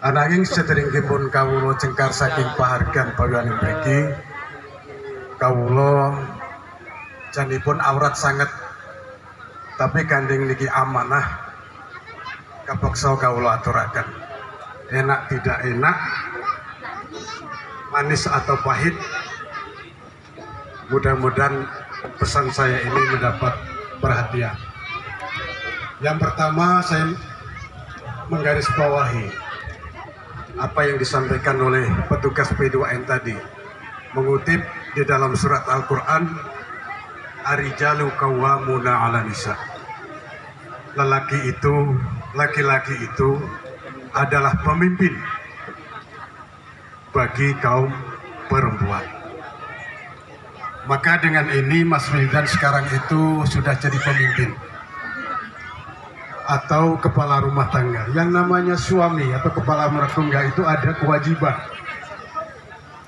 Ananging sederengipun kawula cengkar saking pahargan pawiyaning mriki, kawula janipun awrat sanget, tapi gandeng niki amanah kapeksa kawula aturaken. Enak tidak enak, manis atau pahit, mudah-mudahan pesan saya ini mendapat perhatian. Yang pertama, saya menggarisbawahi apa yang disampaikan oleh petugas P2N tadi, mengutip di dalam surat Al-Quran, Ar-rijalu qawwamuna 'alan nisa. Laki-laki itu adalah pemimpin bagi kaum perempuan. Maka dengan ini Mas Wildan sekarang itu sudah jadi pemimpin atau kepala rumah tangga. Yang namanya suami atau kepala rumah tangga itu ada kewajiban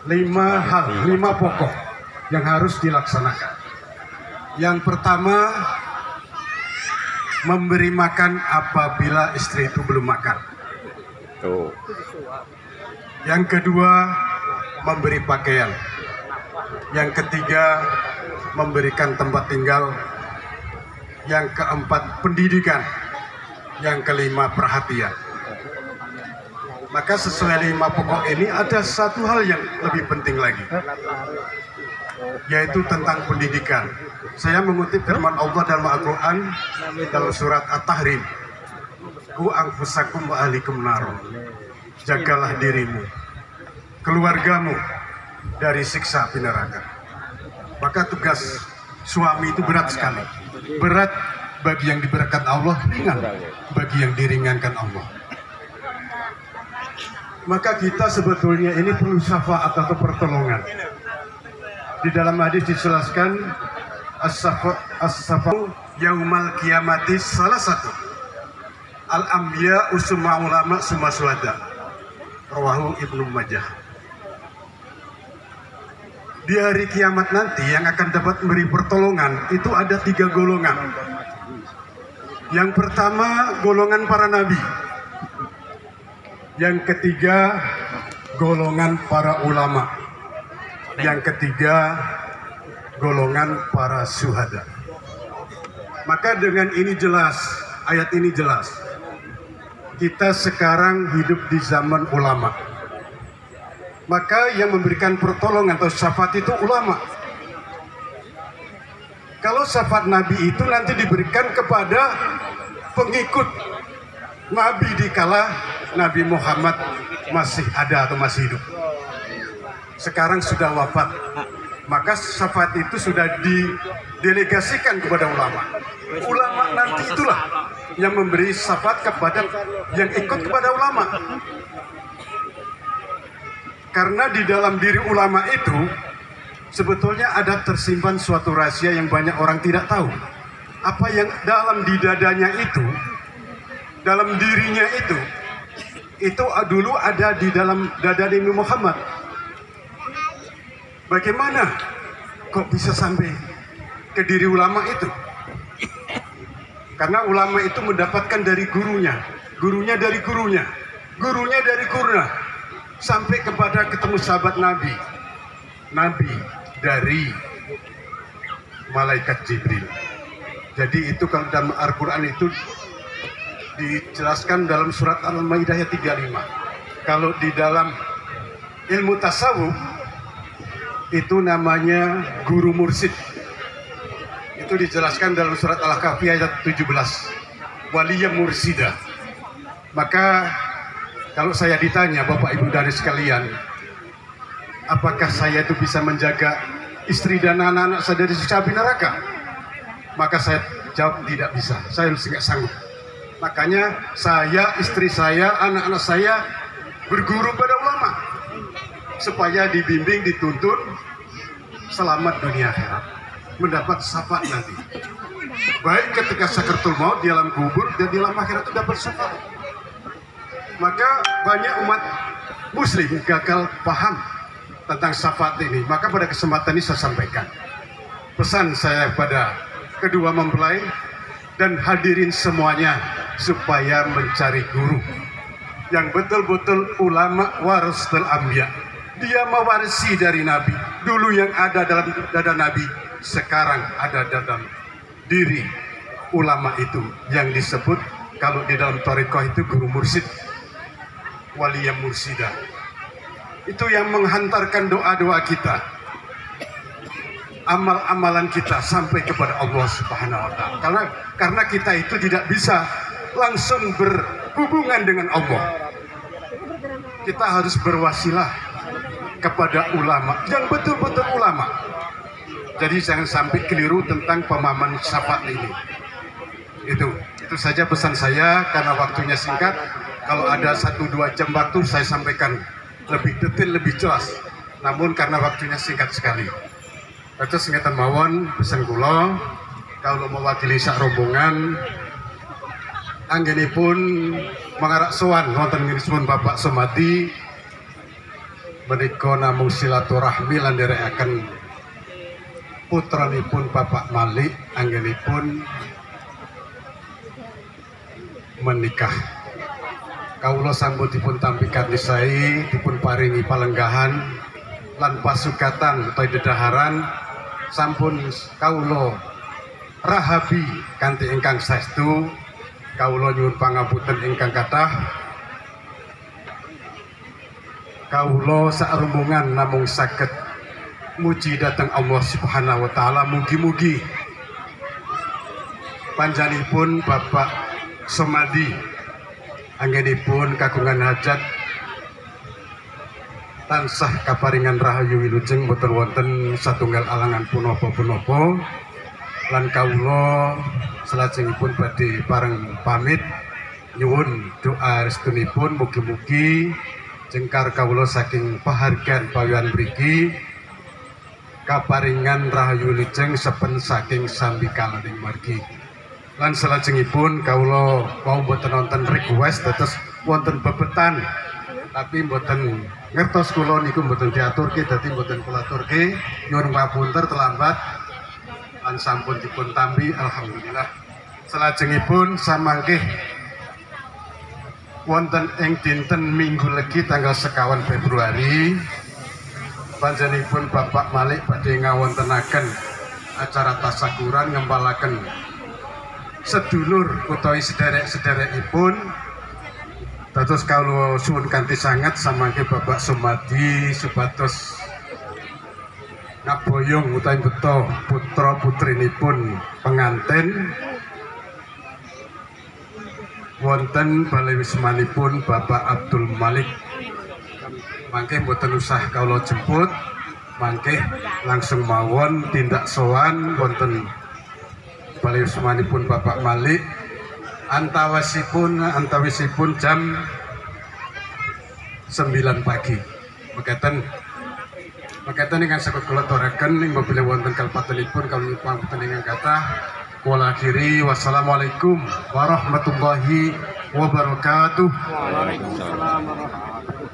5 pokok yang harus dilaksanakan. Yang pertama, memberi makan apabila istri itu belum makan. Yang kedua, memberi pakaian. Yang ketiga, memberikan tempat tinggal. Yang keempat, pendidikan. Yang kelima, perhatian. Maka sesuai 5 pokok ini ada satu hal yang lebih penting lagi, yaitu tentang pendidikan. Saya mengutip firman Allah dalam Al-Quran dalam surat At-Tahrim, Qu anfusakum wa ahlikum nar. Jagalah dirimu, keluargamu dari siksa api neraka. Maka tugas suami itu berat sekali. Berat bagi yang diberikan Allah, ringan bagi yang diringankan Allah. Maka kita sebetulnya ini perlu syafaat atau pertolongan. Di dalam hadis dijelaskan as-safa'u yaumal qiyamati salah satu al-anbiya usma ulama summa syuhada. Rawahu Ibnu Majah. Di hari kiamat nanti yang akan dapat memberi pertolongan itu ada 3 golongan. Yang pertama, golongan para nabi. Yang ketiga, golongan para ulama. Yang ketiga, golongan para syuhada. Maka dengan ini jelas, ayat ini jelas, kita sekarang hidup di zaman ulama. Maka yang memberikan pertolongan atau syafaat itu ulama. Kalau syafaat Nabi itu nanti diberikan kepada pengikut Nabi dikala Nabi Muhammad masih ada atau masih hidup. Sekarang sudah wafat. Maka syafaat itu sudah didelegasikan kepada ulama. Ulama nanti itulah yang memberi syafaat kepada yang ikut kepada ulama. Karena di dalam diri ulama itu sebetulnya ada tersimpan suatu rahasia yang banyak orang tidak tahu. Apa yang dalam di dadanya itu, dalam dirinya itu dulu ada di dalam dada Nabi Muhammad. Bagaimana kok bisa sampai ke diri ulama itu? Karena ulama itu mendapatkan dari gurunya, gurunya dari gurunya, gurunya dari gurunya, sampai kepada ketemu sahabat Nabi, Nabi dari malaikat Jibril. Jadi itu kalau dalam Al-Quran itu dijelaskan dalam surat Al-Maidah ayat 35. Kalau di dalam ilmu tasawuf itu namanya guru mursyid. Itu dijelaskan dalam surat Al-Kahfi ayat 17. Waliya mursyidah. Maka kalau saya ditanya Bapak Ibu dari sekalian, apakah saya itu bisa menjaga istri dan anak-anak saya dari siksa api neraka? Maka saya jawab tidak bisa, saya tidak sanggup. Makanya saya, istri saya, anak-anak saya berguru pada ulama supaya dibimbing, dituntun selamat dunia akhirat, mendapat syafaat nanti. Baik ketika sakaratul maut di alam kubur dan di alam akhirat itu dapat syafaat. Maka banyak umat muslim gagal paham tentang syafaat ini. Maka pada kesempatan ini saya sampaikan pesan saya pada kedua mempelai dan hadirin semuanya supaya mencari guru yang betul-betul ulama warasatul anbiya. Dia mewarisi dari Nabi. Dulu yang ada dalam dada Nabi, sekarang ada dalam diri ulama itu, yang disebut kalau di dalam thariqah itu guru mursyid, waliyah mursyida. Itu yang menghantarkan doa-doa kita, amal-amalan kita sampai kepada Allah Subhanahu wa taala. Karena kita itu tidak bisa langsung berhubungan dengan Allah. Kita harus berwasilah kepada ulama yang betul-betul ulama. Jadi jangan sampai keliru tentang pemahaman syafaat ini. Itu saja pesan saya, karena waktunya singkat. Kalau ada 1-2 jam waktu saya sampaikan lebih detail, lebih jelas. Namun karena waktunya singkat sekali. Terus ngeten mawon pesan kula, kalau mewakili sak rombongan anggenipun mangarak sowan wonten ngirisipun Bapak Somadi menika namung silaturahmi lan nderekaken putranipun Bapak Malik anggenipun menikah. Kawula sampun dipun tampi karnisai, dipun paringi palenggahan lan pasugatan utawi dedaharan, sampun kawula rahabi kanthi ingkang saestu. Kawula nyuwun pangapunten ingkang kathah. Kawula sak rombongan namung saged muji dhateng Allah Subhanahu wa taala. Mugi-mugi panjenenganipun Bapak Somadi anggenipun kagungan hajat tansah kaparingan rahayu wilujeng, boten wonten satunggal alangan punapa-punapa. Lan kawula salajengipun badhe pareng pamit nyuwun doa restunipun, mugi-mugi jengkar kawula saking pahargyan pawian mriki kaparingan rahayu wilujeng sepen saking sambikalaning margi. Lan salajengipun kawula mau boten wonten request dados wonten bebetan, tapi boten ngertos kula niku boten diaturke, dadi boten kula aturke. Nyuwun pamunten terlambat lan sampun dipun tampi alhamdulillah. Salajengipun samangke wonten ing dinten Minggu Legi tanggal 2 Februari panjenenganipun Bapak Malik badhe ngawontenaken acara tasakuran ngempalaken sedulur utawi sederek-sederekipun. Dados kawula suwun kanthi sanget samangke Bapak Somadi supados ngaboyong utawi beto putra putrinipun pengantin wonten balai wismanipun Bapak Abdul Malik. Mangke mboten usah kawula jemput, mangke langsung mawon tindak sowan wonten balai wismanipun Bapak Malik antawisipun jam 9 pagi. Mekaten ingkang saged kula aturaken ing mobile wonten kalpatenipun kawula pamunten ingkang kathah. Wal akhiri wassalamualaikum warahmatullahi wabarakatuh. Waalaikumsalam warahmatullahi wabarakatuh.